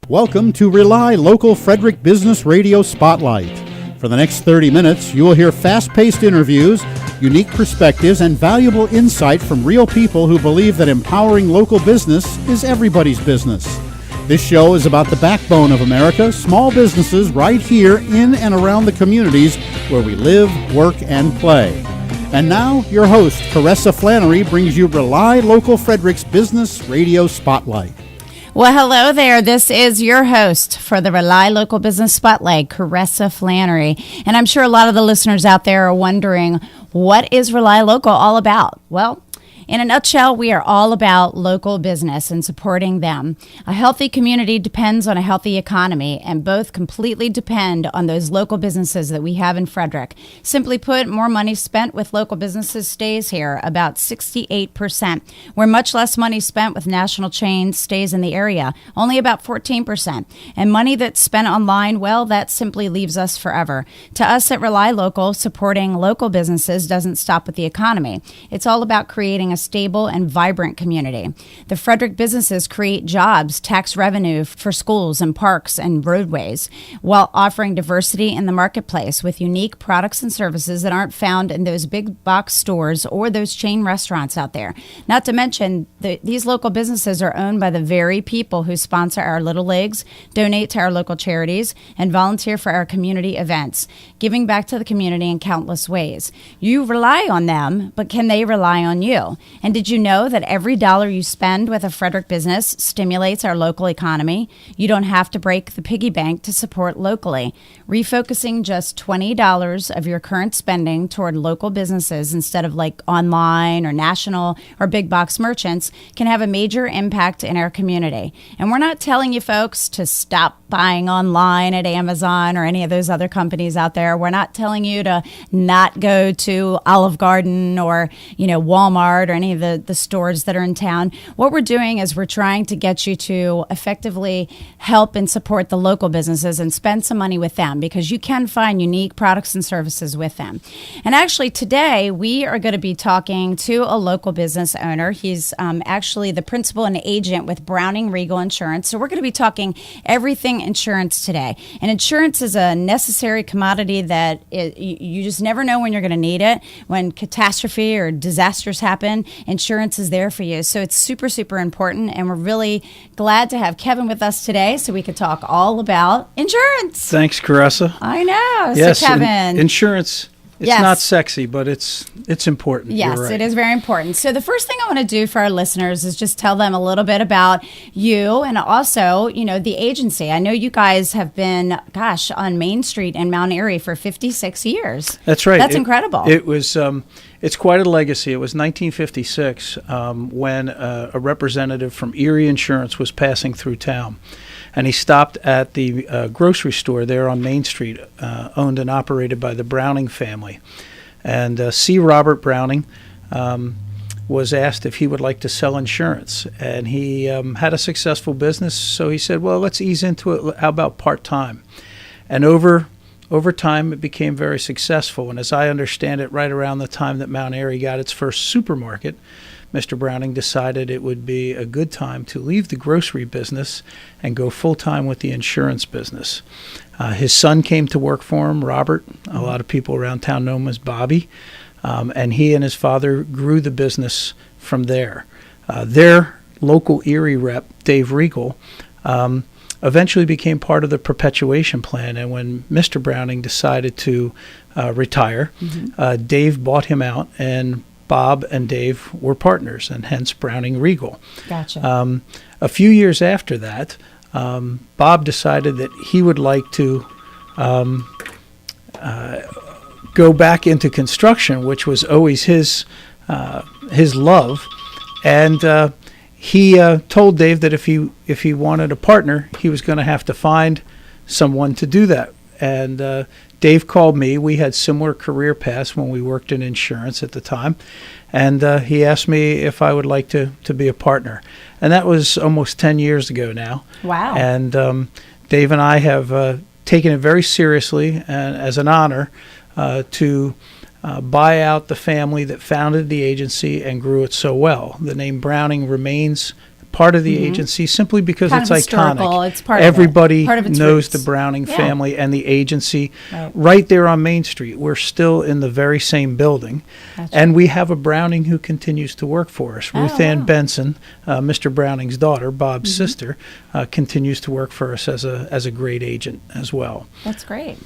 Welcome to RelyLocal Frederick Business Radio Spotlight. For the next 30 minutes, you will hear fast-paced interviews, unique perspectives, and valuable insight from real people who believe that empowering local business is everybody's business. This show is about the backbone of America, small businesses right here in and around the communities where we live, work, and play. And now, your host, Caressa Flannery, brings you RelyLocal Frederick's Business Radio Spotlight. Well, hello there. This is your host for the RelyLocal Business Spotlight, Caressa Flannery. And I'm sure a lot of the listeners out there are wondering, what is RelyLocal all about? Well, in a nutshell, we are all about local business and supporting them. A healthy community depends on a healthy economy, and both completely depend on those local businesses that we have in Frederick. Simply put, more money spent with local businesses stays here, about 68%, where much less money spent with national chains stays in the area, only about 14%. And money that's spent online, well, that simply leaves us forever. To us at RelyLocal, supporting local businesses doesn't stop with the economy. It's all about creating a stable and vibrant community. The Frederick businesses create jobs, tax revenue for schools and parks and roadways, while offering diversity in the marketplace with unique products and services that aren't found in those big box stores or those chain restaurants out there. Not to mention, these local businesses are owned by the very people who sponsor our Little Leagues, donate to our local charities, and volunteer for our community events, giving back to the community in countless ways. You rely on them, but can they rely on you? And did you know that every dollar you spend with a Frederick business stimulates our local economy? You don't have to break the piggy bank to support locally. Refocusing just $20 of your current spending toward local businesses instead of like online or national or big box merchants can have a major impact in our community. And we're not telling you folks to stop buying online at Amazon or any of those other companies out there. We're not telling you to not go to Olive Garden or, Walmart or any of the stores that are in town. What we're doing is we're trying to get you to effectively help and support the local businesses and spend some money with them, because you can find unique products and services with them. And actually today we are going to be talking to a local business owner. He's actually the principal and agent with Reagle Insurance. So we're going to be talking everything insurance today. And insurance is a necessary commodity that you just never know when you're going to need it. When catastrophe or disasters happen, insurance is there for you. So it's super, super important. And we're really glad to have Kevin with us today so we could talk all about insurance. Thanks, Caressa. I know. Yes, so Kevin. Insurance, it's not sexy, but it's important. Yes, right. It is very important. So the first thing I want to do for our listeners is just tell them a little bit about you and also, the agency. I know you guys have been, on Main Street in Mount Airy for 56 years. That's right. That's incredible. It was, it's quite a legacy. It was 1956 when a representative from Airy Insurance was passing through town. And he stopped at the grocery store there on Main Street, owned and operated by the Browning family. And C. Robert Browning was asked if he would like to sell insurance. And he had a successful business, so he said, well, let's ease into it. How about part-time? And over time, it became very successful. And as I understand it, right around the time that Mount Airy got its first supermarket, Mr. Browning decided it would be a good time to leave the grocery business and go full-time with the insurance business. His son came to work for him, Robert. A lot of people around town know him as Bobby. And he and his father grew the business from there. Their local Airy rep, Dave Reagle, eventually became part of the perpetuation plan. And when Mr. Browning decided to retire, Dave bought him out, and Bob and Dave were partners, and hence Browning Reagle. Gotcha. A few years after that, Bob decided that he would like to go back into construction, which was always his love, and he told Dave that if he wanted a partner, he was going to have to find someone to do that. And Dave called me. We had similar career paths when we worked in insurance at the time. And he asked me if I would like to be a partner. And that was almost 10 years ago now. Wow. And Dave and I have taken it very seriously and as an honor to buy out the family that founded the agency and grew it so well. The name Browning remains part of the agency simply because Kind it's of historical. iconic. It's part of it. Everybody Part of its knows roots. the Browning Yeah. family and the agency Right. right there on Main Street. We're still in the very same building. Gotcha. And we have a Browning who continues to work for us. Oh, Ruth Ann wow. Benson, Mr. Browning's daughter, Bob's Mm-hmm. sister, continues to work for us as a great agent as well. That's great.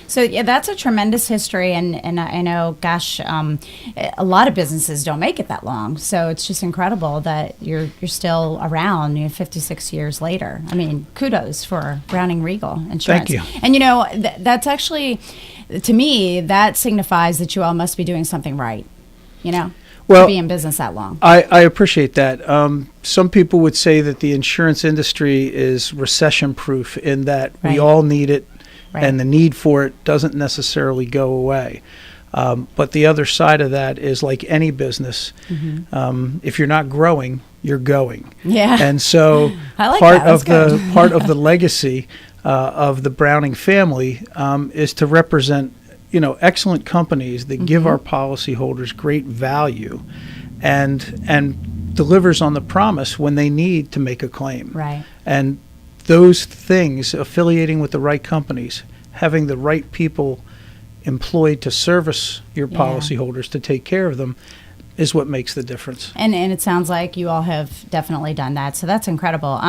So yeah, that's a tremendous history, and I know, gosh, a lot of businesses don't make it that long. So it's just incredible that you're still around, 56 years later. I mean, kudos for Browning Reagle Insurance. Thank you. And that's actually, to me, that signifies that you all must be doing something right. Well, to be in business that long. I appreciate that. Some people would say that the insurance industry is recession-proof in that Right. we all need it, Right. and the need for it doesn't necessarily go away. But the other side of that is, like any business, if you're not growing, you're going. Yeah. And so I like part that. That's of the good. part of the legacy of the Browning family is to represent excellent companies that give our policyholders great value and delivers on the promise when they need to make a claim. Right. And those things, affiliating with the right companies, having the right people employed to service your Yeah. policyholders, to take care of them, is what makes the difference. And it sounds like you all have definitely done that. So that's incredible.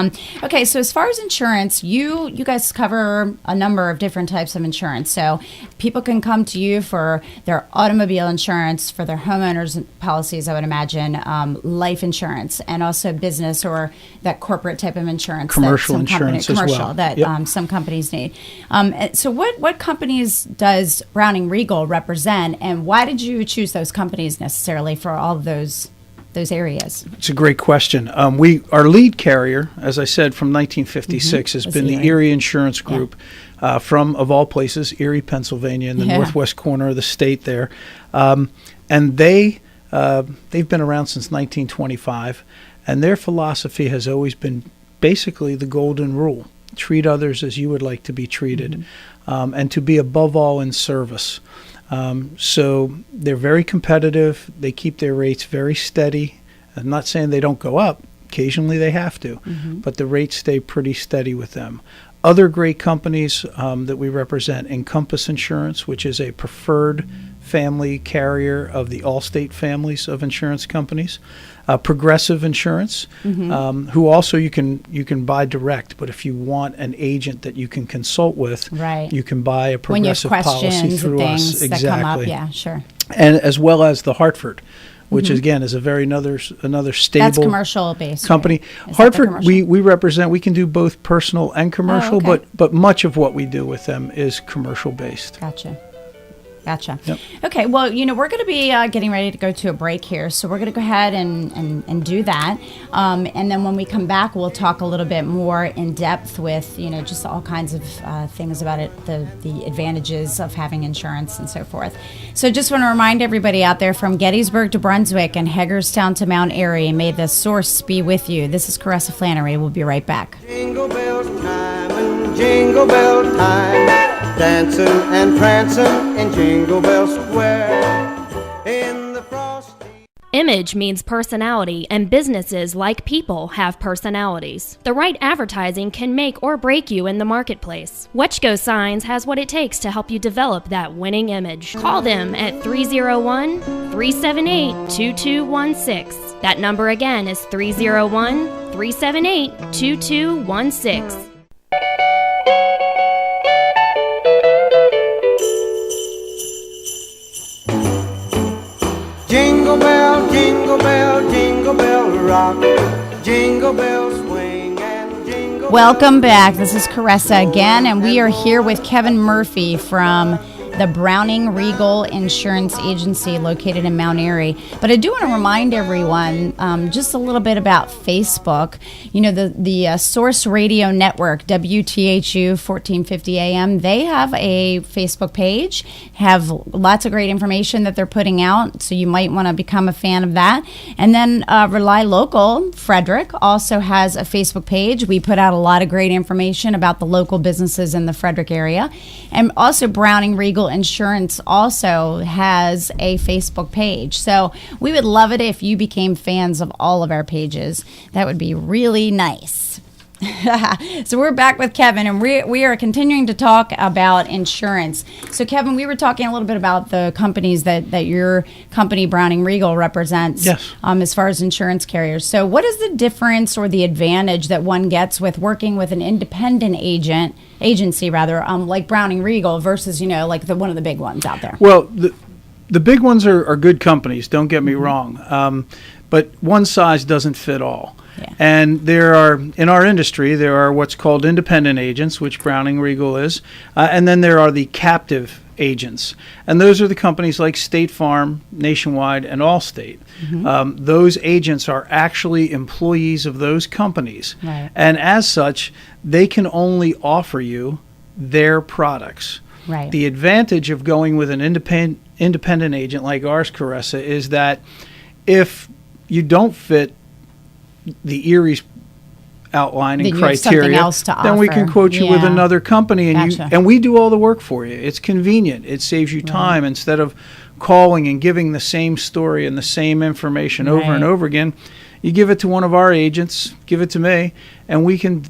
Okay, so as far as insurance, you guys cover a number of different types of insurance. So people can come to you for their automobile insurance, for their homeowners policies, I would imagine, life insurance, and also business or that corporate type of insurance. Commercial that some insurance as commercial well. that Yep. some companies need. So what companies does Browning Reagle represent, and why did you choose those companies necessarily for all of those areas? It's a great question. Our lead carrier, as I said, from 1956 has Was been the Airy. Erie Insurance Group from, of all places, Erie, Pennsylvania, in the Yeah. northwest corner of the state there. And they've been around since 1925, and their philosophy has always been basically the golden rule: treat others as you would like to be treated, and to be above all in service. So they're very competitive. They keep their rates very steady. I'm not saying they don't go up. Occasionally they have to, but the rates stay pretty steady with them. Other great companies that we represent: Encompass Insurance, which is a preferred family carrier of the Allstate families of insurance companies. Progressive Insurance, who also you can buy direct, but if you want an agent that you can consult with, Right. you can buy a When you have progressive policy questions and through things us. that Exactly. come up, yeah, sure. And as well as the Hartford, which again is a very another stable That's commercial based company. right? Is that the Hartford, commercial? we represent. We can do both personal and commercial, okay. but much of what we do with them is commercial based. Gotcha. Yep. Okay, well, we're going to be getting ready to go to a break here, so we're going to go ahead and do that. And then when we come back, we'll talk a little bit more in depth with, just all kinds of things about it, the advantages of having insurance and so forth. So just want to remind everybody out there, from Gettysburg to Brunswick and Hagerstown to Mount Airy, may the source be with you. This is Caressa Flannery. We'll be right back. Jingle bells time and jingle bell time, dancing and prancing in Jingle Bell Square in the frosty. Image means personality, and businesses, like people, have personalities. The right advertising can make or break you in the marketplace. Wetchko Signs has what it takes to help you develop that winning image. Call them at 301-378-2216. That number again is 301-378-2216. Jingle bell, jingle bell, jingle bell rock, jingle bell swing and jingle. Welcome back. This is Caressa again, and we are here with Kevin Murphy from the Browning Reagle Insurance Agency located in Mount Airy. But I do want to remind everyone just a little bit about Facebook. The Source Radio Network, WTHU 1450 AM, they have a Facebook page, have lots of great information that they're putting out, so you might want to become a fan of that. And then RelyLocal, Frederick, also has a Facebook page. We put out a lot of great information about the local businesses in the Frederick area. And also Browning Reagle Reagle Insurance also has a Facebook page. So we would love it if you became fans of all of our pages. That would be really nice. So we're back with Kevin, and we are continuing to talk about insurance. So Kevin, we were talking a little bit about the companies that your company, Browning Reagle, represents. Yes. As far as insurance carriers. So what is the difference or the advantage that one gets with working with an independent agency, like Browning Reagle versus, like one of the big ones out there? Well, the big ones are good companies, don't get me wrong. But one size doesn't fit all. Yeah. And in our industry, there are what's called independent agents, which Browning Reagle is, and then there are the captive agents. And those are the companies like State Farm, Nationwide, and Allstate. Those agents are actually employees of those companies. Right. And as such, they can only offer you their products. Right. The advantage of going with an independent agent like ours, Caressa, is that if you don't fit the Erie's outlining then you have criteria, something else to then we offer. can quote you with Yeah. another company, and Gotcha. and we do all the work for you. It's convenient. It saves you time instead of calling and giving the same story and the same information over and Right. over again. You give it to one of our agents, give it to me, and we can,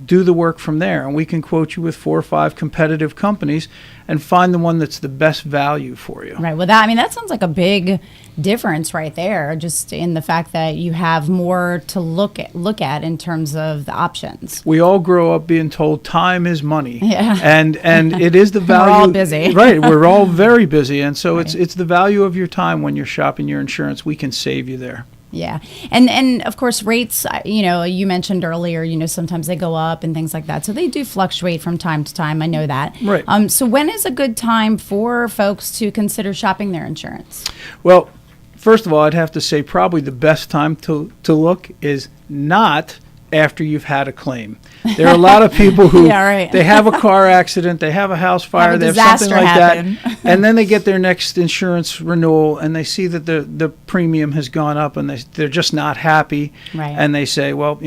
do the work from there. And we can quote you with 4 or 5 competitive companies and find the one that's the best value for you. Right. Well, that sounds like a big difference right there, just in the fact that you have more to look at in terms of the options. We all grow up being told time is money. Yeah. And it is the value. We're all busy. Right. We're all very busy. And so it's the value of your time when you're shopping your insurance. We can save you there. Yeah. And of course, rates, you mentioned earlier, sometimes they go up and things like that. So they do fluctuate from time to time. I know that. Right. So when is a good time for folks to consider shopping their insurance? Well, first of all, I'd have to say probably the best time to look is not after you've had a claim. There are a lot of people who Yeah, right. they have a car accident, they have a house fire, Have a they have something disaster like happen. that, and then they get their next insurance renewal and they see that the premium has gone up and they're just not happy, Right. and they say, well,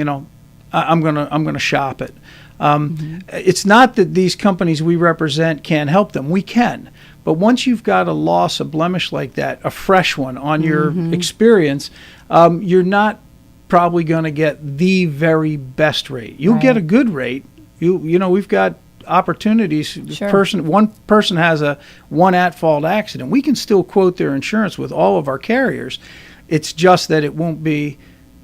I'm gonna shop it. It's not that these companies we represent can't help them. We can. But once you've got a loss, a blemish like that, a fresh one on your experience, you're not probably going to get the very best rate. You'll get a good rate. We've got opportunities. Sure. One person has a one at-fault accident. We can still quote their insurance with all of our carriers. It's just that it won't be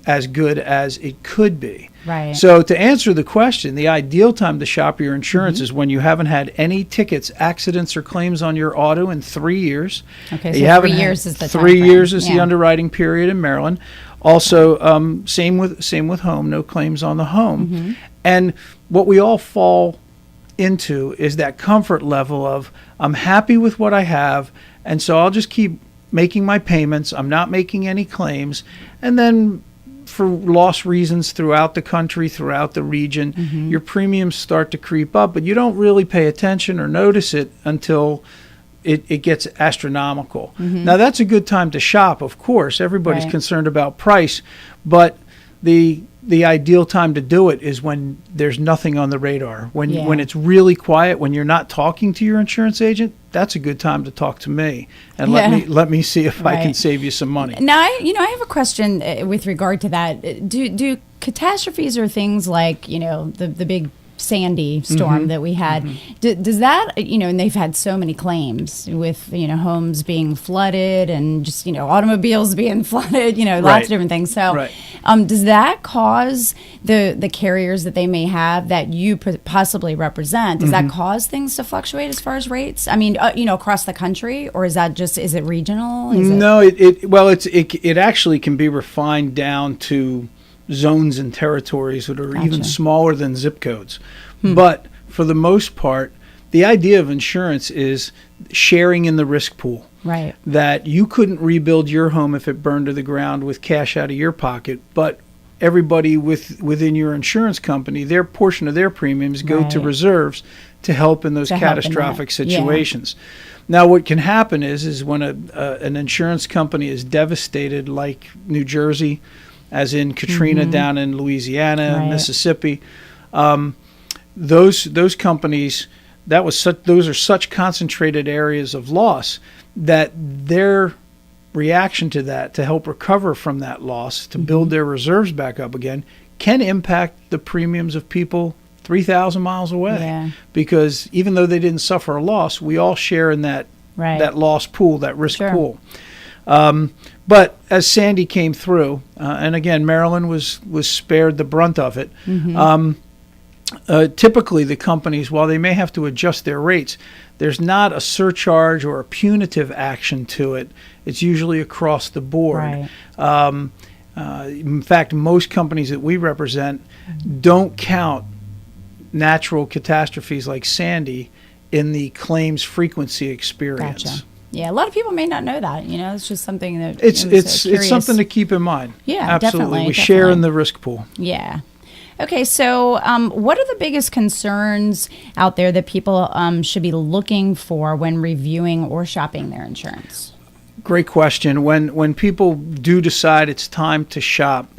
as good as it could be. Right. So to answer the question, the ideal time to shop your insurance is when you haven't had any tickets, accidents, or claims on your auto in 3 years. Okay, so You haven't 3 had- years is the time 3 frame. years is the Yeah. underwriting period in Maryland. Also, same with home, no claims on the home. And what we all fall into is that comfort level of I'm happy with what I have, and so I'll just keep making my payments. I'm not making any claims, and then for loss reasons throughout the country, throughout the region, your premiums start to creep up, but you don't really pay attention or notice it until it gets astronomical. Now, that's a good time to shop, of course. Everybody's Right. concerned about price, but the ideal time to do it is when there's nothing on the radar, when it's really quiet, when you're not talking to your insurance agent. That's a good time to talk to me and let me see if I can Right. save you some money. Now, I have a question with regard to that. Do catastrophes or things like, the big Sandy storm that we had, does that, and they've had so many claims with, homes being flooded and just, automobiles being flooded, lots Right. of different things. So Right. does that cause the carriers that they may have that you possibly represent, does that cause things to fluctuate as far as rates? I mean, across the country, or is it regional? No, it actually can be refined down to zones and territories that are even Gotcha. smaller than zip codes. But for the most part, the idea of insurance is sharing in the risk pool. Right. That you couldn't rebuild your home if it burned to the ground with cash out of your pocket, but everybody within your insurance company, their portion of their premiums go to Right. reserves to help in those To help in catastrophic that. Yeah. situations. Now, what can happen is when an insurance company is devastated, like New Jersey, as in Katrina down in Louisiana, Right. Mississippi, those companies those are such concentrated areas of loss that their reaction to that, to help recover from that loss, to build their reserves back up again, can impact the premiums of people 3,000 miles away. Yeah. Because even though they didn't suffer a loss, we all share in that that loss pool, that risk pool. But as Sandy came through, and again, Maryland was spared the brunt of it. Typically, the companies, while they may have to adjust their rates, there's not a surcharge or a punitive action to it. It's usually across the board. Right. In fact, most companies that we represent don't count natural catastrophes like Sandy in the claims frequency experience. Gotcha. Yeah, a lot of people may not know that. It's just something that it's something to keep in mind. Yeah, absolutely. We share in the risk pool. Yeah. Okay, so what are the biggest concerns out there that people should be looking for when reviewing or shopping their insurance? Great question. When people do decide it's time to shop,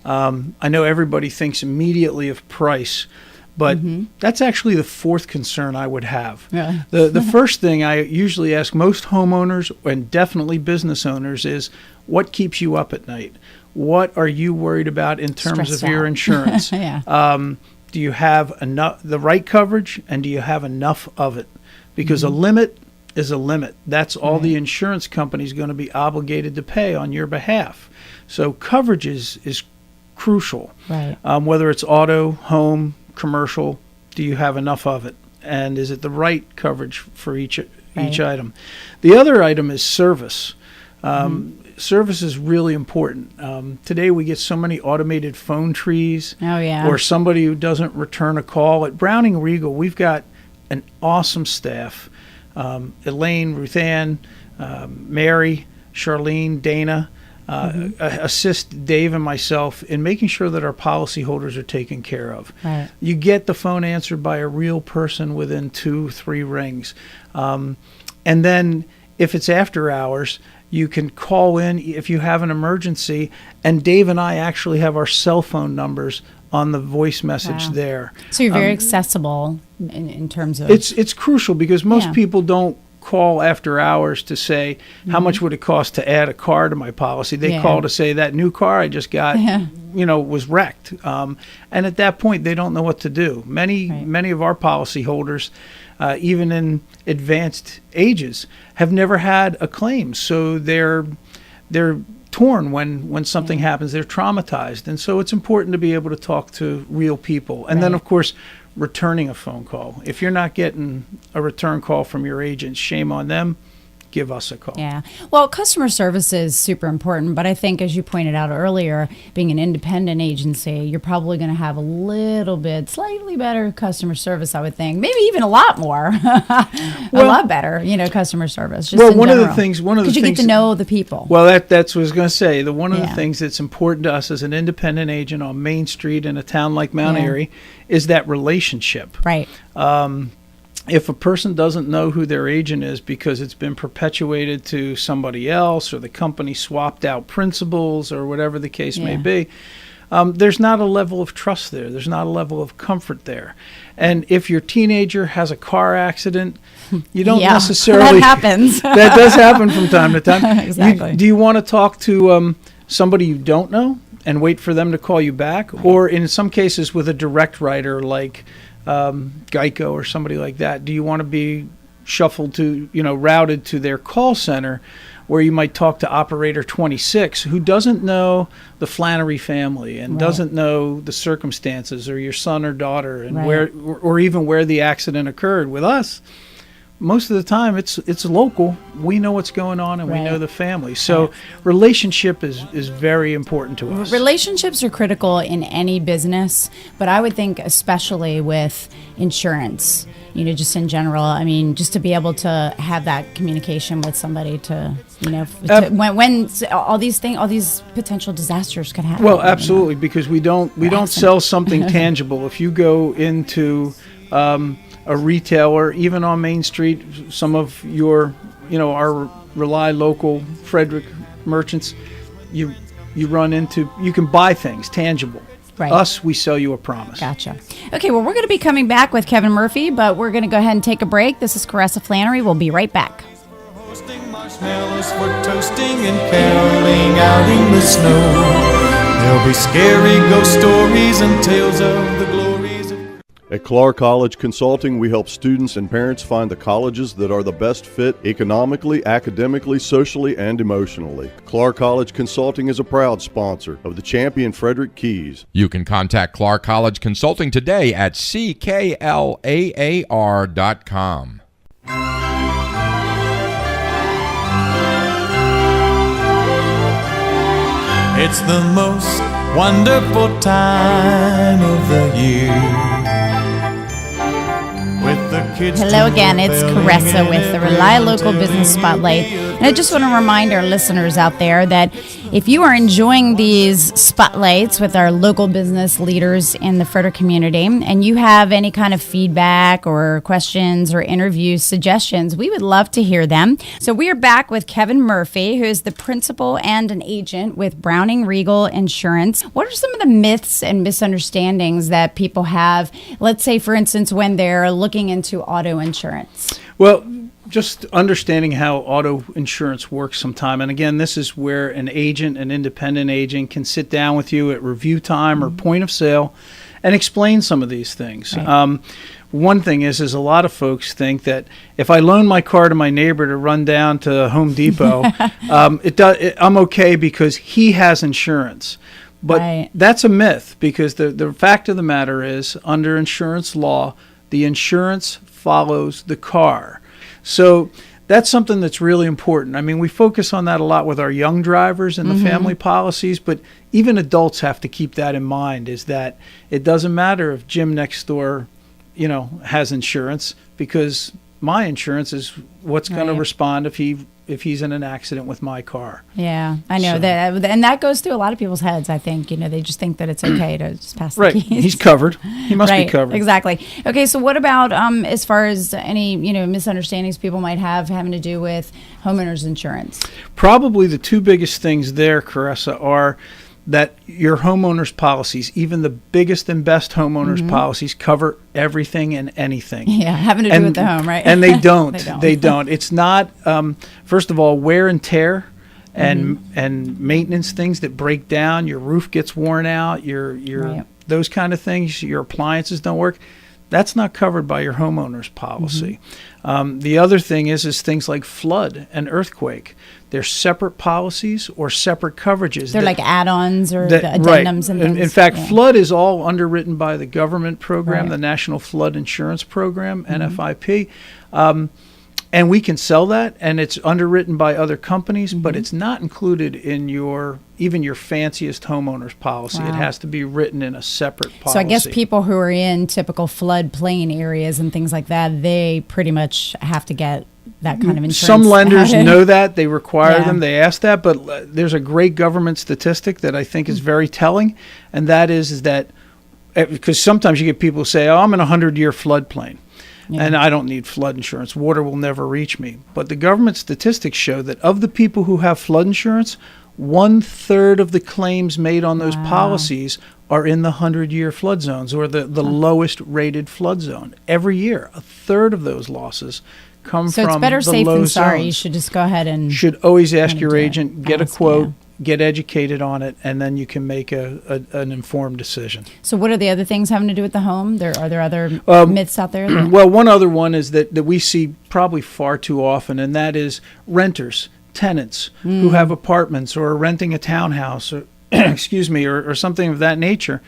I know everybody thinks immediately of price, but that's actually the fourth concern I would have. Really? The first thing I usually ask most homeowners and definitely business owners is, what keeps you up at night? What are you worried about in terms of your insurance? Do you have enough, the right coverage, and do you have enough of it? Because a limit is a limit. That's all the insurance company is going to be obligated to pay on your behalf. So coverage is crucial. Right. Whether it's auto, home, commercial, do you have enough of it? And is it the right coverage for each item? The other item is service. Service is really important. Today we get so many automated phone trees. Oh, yeah. Or somebody who doesn't return a call. At Browning Reagle, we've got an awesome staff. Elaine, Ruthann, Mary, Charlene, Dana, assist Dave and myself in making sure that our policyholders are taken care of. Right. You get the phone answered by a real person within 2-3 rings. And then if it's after hours, you can call in if you have an emergency, and Dave and I actually have our cell phone numbers on the voice message there. So you're very accessible in terms of... It's crucial because most people don't call after hours to say, how much would it cost to add a car to my policy? They call to say, that new car I just got, was wrecked. And at that point, they don't know what to do. Many of our policyholders, even in advanced ages, have never had a claim. So they're torn when something happens. They're traumatized. And so it's important to be able to talk to real people. And then, of course, returning a phone call. If you're not getting a return call from your agent, shame on them. Give us a call. Yeah. Well, customer service is super important, but I think, as you pointed out earlier, being an independent agency, you're probably going to have a little bit, slightly better customer service, I would think. Maybe even a lot more. A lot better, customer service. Just one general. of the things, because you get to know the people. Well, that's what I was going to say. One of the things that's important to us as an independent agent on Main Street in a town like Mount Airy is that relationship. Right. If a person doesn't know who their agent is because it's been perpetuated to somebody else, or the company swapped out principals, or whatever the case may be, there's not a level of trust there. There's not a level of comfort there. And if your teenager has a car accident, you don't necessarily... That happens. That does happen from time to time. Exactly. Do you want to talk to somebody you don't know and wait for them to call you back? Right. Or in some cases with a direct writer like... Geico or somebody like that, do you want to be shuffled to, routed to their call center where you might talk to operator 26 who doesn't know the Flannery family and doesn't know the circumstances, or your son or daughter, and where, or even where the accident occurred? With us, most of the time it's local. We know what's going on, and we know the family. So relationship is very important to us. Relationships are critical in any business, but I would think especially with insurance, just in general. I mean, just to be able to have that communication with somebody to, when all these potential disasters could happen. Well, absolutely, because we don't sell something tangible. If you go into a retailer, even on Main Street, some of your, our RelyLocal Frederick merchants, you run into, you can buy things tangible. Right. Us, we sell you a promise. Gotcha. Okay, well, we're going to be coming back with Kevin Murphy, but we're going to go ahead and take a break. This is Caressa Flannery. We'll be right back. Hosting marshmallows for toasting and caroling out in the snow. There'll be scary ghost stories and tales of the glories of... At Clark College Consulting, we help students and parents find the colleges that are the best fit economically, academically, socially, and emotionally. Clark College Consulting is a proud sponsor of the champion Frederick Keys. You can contact Clark College Consulting today at cklaar.com. It's the most wonderful time of the year. With the kids Hello again, it's Caressa with the RelyLocal Business Spotlight. And I just want to remind our listeners out there that if you are enjoying these spotlights with our local business leaders in the Frederick community and you have any kind of feedback or questions or interview suggestions, we would love to hear them. So we are back with Kevin Murphy, who is the principal and an agent with Browning Reagle Insurance. What are some of the myths and misunderstandings that people have, let's say, for instance, when they're looking into auto insurance? Well, just understanding how auto insurance works sometime. And again, this is where an independent agent can sit down with you at review time or point of sale and explain some of these things. Right. One thing is a lot of folks think that if I loan my car to my neighbor to run down to Home Depot, I'm okay because he has insurance. But Right. that's a myth, because the fact of the matter is, under insurance law, the insurance follows the car. So that's something that's really important. I mean, we focus on that a lot with our young drivers and the family policies, but even adults have to keep that in mind, is that it doesn't matter if Jim next door, has insurance, because my insurance is what's going to Right. respond if he's in an accident with my car. Yeah, I know So- that, and that goes through a lot of people's heads. I think they just think that it's okay to just pass the Right. keys. He's covered. He must Right, be covered. exactly. Okay, so what about as far as any misunderstandings people might have having to do with homeowners insurance? Probably the two biggest things there, Caressa, are that your homeowners policies, even the biggest and best homeowners policies, cover everything and anything. Yeah, having to do with the home, right? And they don't. They don't. They don't. It's not, first of all, wear and tear and maintenance, things that break down. Your roof gets worn out, your Right. those kind of things, your appliances don't work. That's not covered by your homeowner's policy. The other thing is things like flood and earthquake. They're separate policies or separate coverages. They're like add-ons or that- the right. addendums and In- things. In fact, Yeah. flood is all underwritten by the government program, Right. the National Flood Insurance Program, NFIP. And we can sell that, and it's underwritten by other companies, but it's not included in even your fanciest homeowner's policy. Wow. It has to be written in a separate policy. So I guess people who are in typical floodplain areas and things like that, they pretty much have to get that kind of insurance. Some lenders know that. They require Yeah. them. They ask that. But there's a great government statistic that I think is very telling, and that is that because sometimes you get people who say, oh, I'm in a 100-year floodplain. Yeah. And I don't need flood insurance. Water will never reach me. But the government statistics show that of the people who have flood insurance, 1/3 of the claims made on those policies are in the 100-year flood zones, or the lowest rated flood zone. Every year, 1/3 of those losses come So from it's better the safe low than sorry. You zones. should just go ahead and Should always ask Kinda your do it. agent, get a Ask, quote, get educated on it, and then you can make an informed decision. So what are the other things having to do with the home? Are there other myths out there? That, Well, one other one is that we see probably far too often, and that is renters, tenants who have apartments or are renting a townhouse, or excuse me, or something of that nature.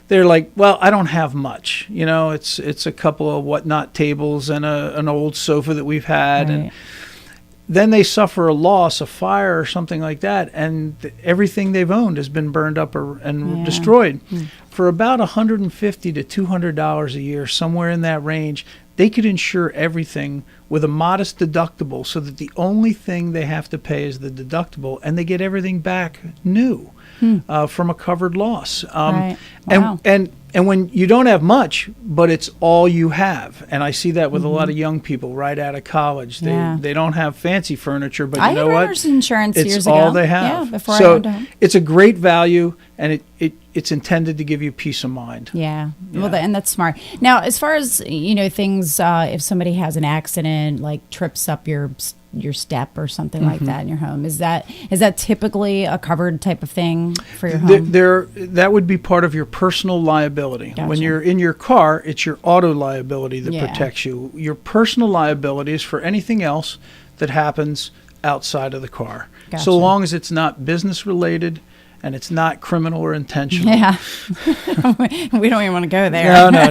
They're like, well, I don't have much. It's a couple of whatnot tables and an old sofa that we've had, and Right. then they suffer a loss, a fire or something like that, and everything they've owned has been burned up and Yeah. destroyed. For about $150 to $200 a year, somewhere in that range, they could insure everything with a modest deductible, so that the only thing they have to pay is the deductible, and they get everything back new from a covered loss. Right. And Wow. and And when you don't have much, but it's all you have, and I see that with a lot of young people right out of college. They don't have fancy furniture, but I you know had what? renter's insurance It's years all ago. they have. Yeah, before I so owned a home. it's a great value, and it's intended to give you peace of mind. Yeah. Well, and that's smart. Now, as far as, things, if somebody has an accident, like trips up your step or something like that in your home, is that typically a covered type of thing for your home? That would be part of your personal liability. Gotcha. When you're in your car, it's your auto liability that protects you. Your personal liability is for anything else that happens outside of the car. Gotcha. So long as it's not business related and it's not criminal or intentional. Yeah. We don't even want to go there. No.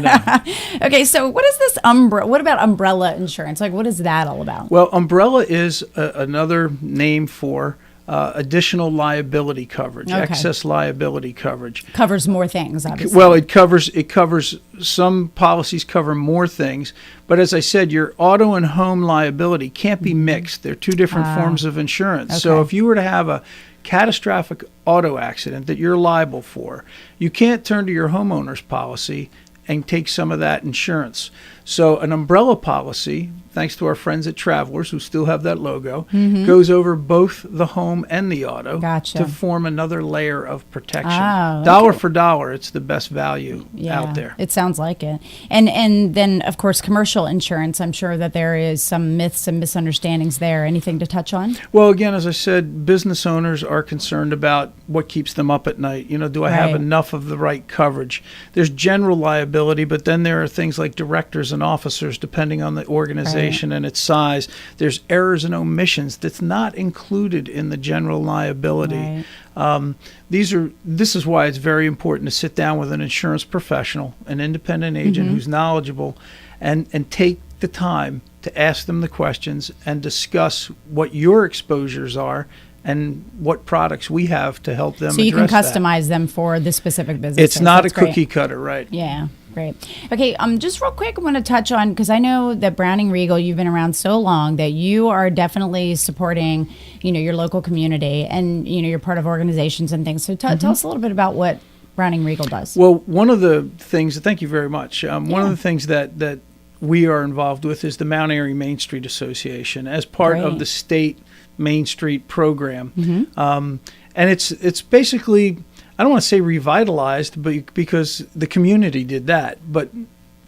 Okay, so what is this what about umbrella insurance? Like, what is that all about? Well, umbrella is another name for additional liability coverage, Okay. excess liability coverage. Covers more things, obviously. Well, it covers some policies cover more things, but as I said, your auto and home liability can't be mixed. They're two different forms of insurance. So Okay. if you were to have a catastrophic auto accident that you're liable for, you can't turn to your homeowner's policy and take some of that insurance. So an umbrella policy, thanks to our friends at Travelers who still have that logo, goes over both the home and the auto Gotcha. to form another layer of protection. Oh, Dollar for dollar, it's the best value out there. It sounds like it. And then, of course, commercial insurance. I'm sure that there is some myths and misunderstandings there. Anything to touch on? Well, again, as I said, business owners are concerned about what keeps them up at night. Do I have Right. enough of the right coverage? There's general liability, but then there are things like directors and officers, depending on the organization and its size. There's errors and omissions that's not included in the general liability. Right. This is why it's very important to sit down with an insurance professional, an independent agent who's knowledgeable, and take the time to ask them the questions and discuss what your exposures are and what products we have to help them So you can address that. customize them for this specific business. It's not That's a great. cookie cutter, right? Yeah, great. Okay, just real quick, I want to touch on, because I know that Browning Reagle, you've been around so long that you are definitely supporting, your local community, and you're part of organizations and things. So tell us a little bit about what Browning Reagle does. Well, one of the things, thank you very much. One of the things that we are involved with is the Mount Airy Main Street Association as part of Great. the state Main Street program. And it's basically, I don't want to say revitalized, but because the community did that. But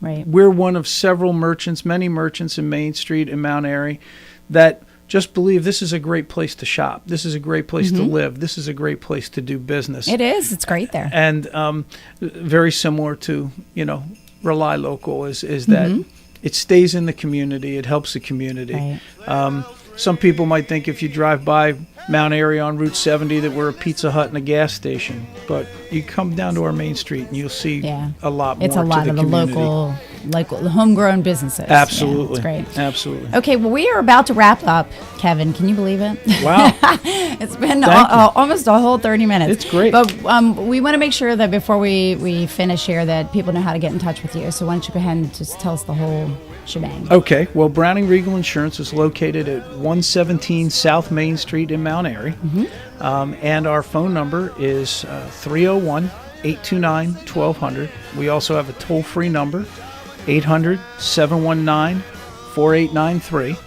Right. we're one of several merchants, many merchants in Main Street and Mount Airy, that just believe this is a great place to shop. This is a great place to live. This is a great place to do business. It is. It's great there. And very similar to, RelyLocal is that it stays in the community. It helps the community. Right. Some people might think if you drive by Mount Airy on Route 70 that we're a Pizza Hut and a gas station. But you come down to our Main Street and you'll see a lot more It's a lot to of the the community. local, like the homegrown businesses. Absolutely. Yeah, it's great. Absolutely. Okay, well, we are about to wrap up, Kevin. Can you believe it? Wow. It's been Thank you. almost a whole 30 minutes. It's great. But we want to make sure that before we finish here that people know how to get in touch with you. So why don't you go ahead and just tell us the whole shebang. Okay. Well, Browning Reagle Insurance is located at 117 South Main Street in Mount Airy. And our phone number is 301-829-1200. We also have a toll-free number, 800-719-4893.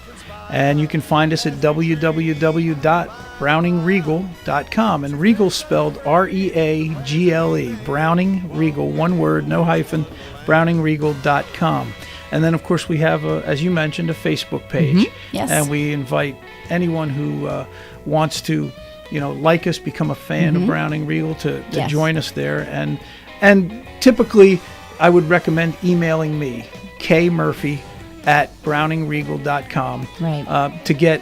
And you can find us at www.browningreagle.com. And Reagle spelled R-E-A-G-L-E. Browning Reagle, one word, no hyphen, browningreagle.com. And then, of course, we have, as you mentioned, a Facebook page. Yes. And we invite anyone who wants to, like us, become a fan of Browning Reagle to Yes. join us there. And typically, I would recommend emailing me, kmurphy@browningreagle.com, Right. to get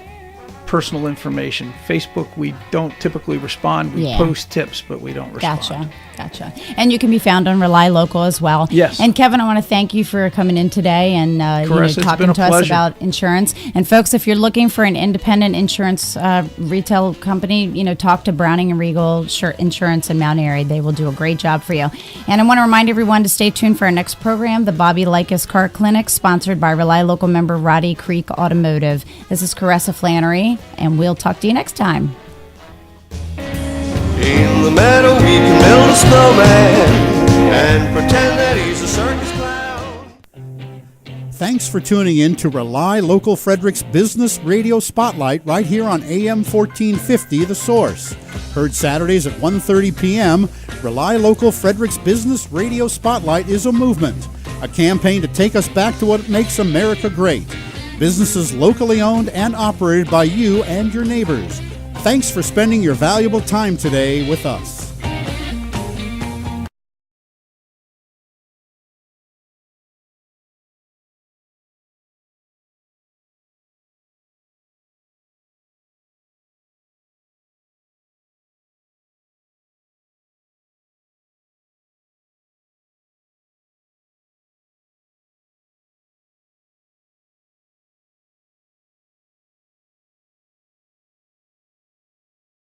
personal information. Facebook, we don't typically respond. We Yeah. post tips, but we don't respond. Gotcha. And you can be found on RelyLocal as well. Yes. And Kevin, I want to thank you for coming in today and Carissa, it's talking been a to us pleasure. about insurance. And folks, if you're looking for an independent insurance retail company, talk to Browning and Reagle Insurance in Mount Airy. They will do a great job for you. And I want to remind everyone to stay tuned for our next program, the Bobby Likas Car Clinic, sponsored by RelyLocal member Roddy Creek Automotive. This is Carissa Flannery, and we'll talk to you next time. In the meadow we can build a snowman, and pretend that he's a circus clown. Thanks for tuning in to Rely Local Frederick's Business Radio Spotlight right here on AM 1450 The Source. Heard Saturdays at 1:30 p.m., Rely Local Frederick's Business Radio Spotlight is a movement, a campaign to take us back to what makes America great. Businesses locally owned and operated by you and your neighbors. Thanks for spending your valuable time today with us.